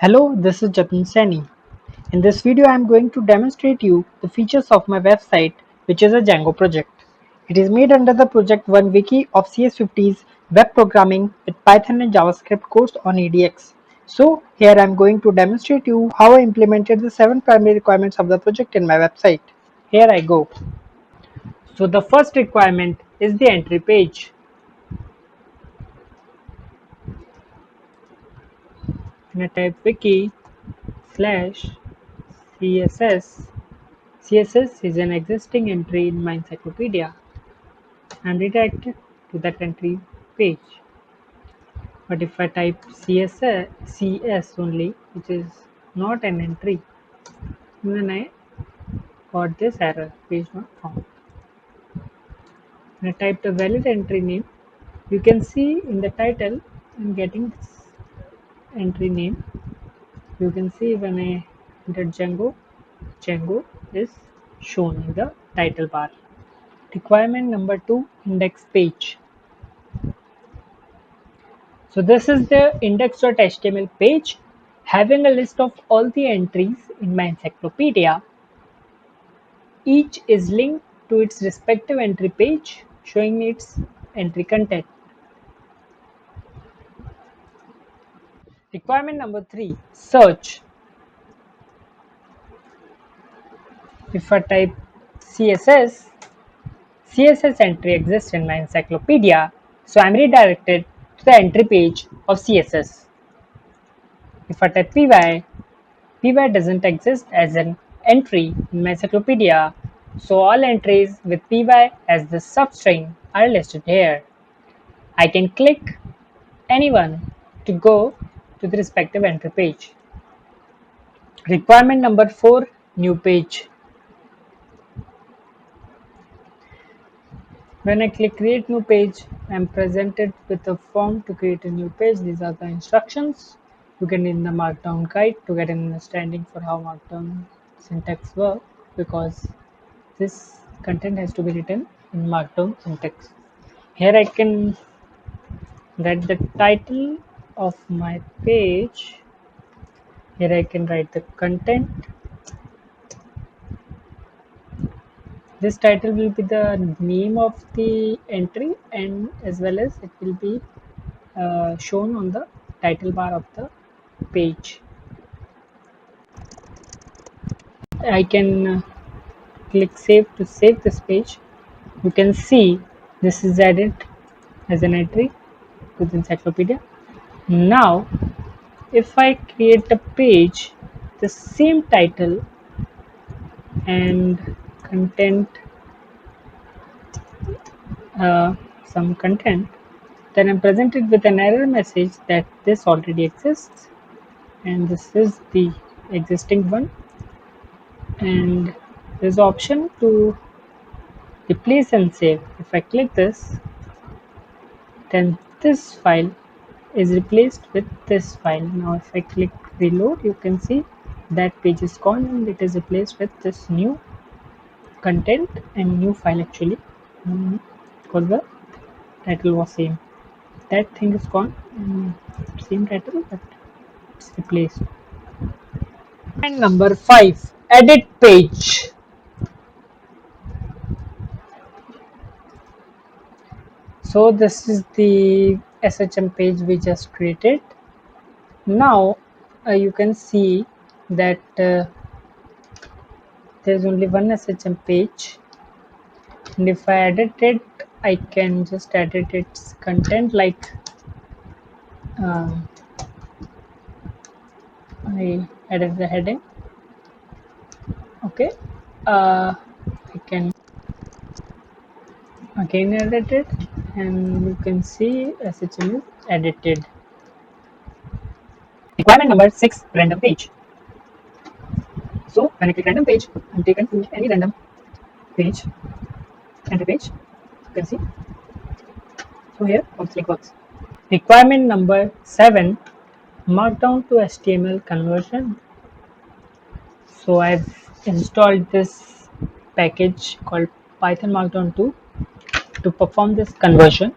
Hello, this is Jatin Sani. In this video, I am going to demonstrate you the features of my website, which is a Django project. It is made under the Project1 Wiki of CS50's web programming with Python and JavaScript course on edX. So here I am going to demonstrate you how I implemented the 7 primary requirements of the project in my website. Here I go. So the first requirement is the entry page. And I type wiki slash CSS. CSS is an existing entry in my encyclopedia and redirected to that entry page. But if I type CS only, which is not an entry, then I got this error, page not found. When I typed a valid entry name, you can see in the title I'm getting this entry name. You can see when I enter Django is shown in the title bar. Requirement number 2, index page. So this is the index.html page having a list of all the entries in my encyclopedia. Each is linked to its respective entry page, showing me its entry content. Requirement number 3, search. If I type CSS entry exists in my encyclopedia, so I'm redirected to the entry page of CSS. If I type py doesn't exist as an entry in my encyclopedia, so all entries with py as the substring are listed here. I can click anyone to go to the respective entry page. Requirement number 4, new page. When I click create new page, I am presented with a form to create a new page. These are the instructions. You can read the Markdown guide to get an understanding for how Markdown syntax work, because this content has to be written in Markdown syntax. Here I can write the title of my page. Here I can write the content. This title will be the name of the entry, and as well as it will be shown on the title bar of the page. I can click save to save this page. You can see this is added as an entry to the encyclopedia. Now if I create a page, the same title and content, some content, then I'm presented with an error message that this already exists and this is the existing one, and there's option to replace and save. If I click this, then this file is replaced with this file. Now if I click reload, you can see that page is gone and it is replaced with this new content and new file actually, because the title was same. That thing is gone, same title but it's replaced. And number 5, edit page. So this is the SHM page we just created. Now you can see that there's only one SHM page, and if I edit it, I can just edit its content, like I edit the heading. Okay, I can again edit it, and you can see SHM is edited. Requirement number 6, random page. So when I click random page, I'm taken to any random page, entry page. You can see. So here how the link works. Requirement number 7, Markdown to HTML conversion. So I've installed this package called Python Markdown 2 to perform this conversion.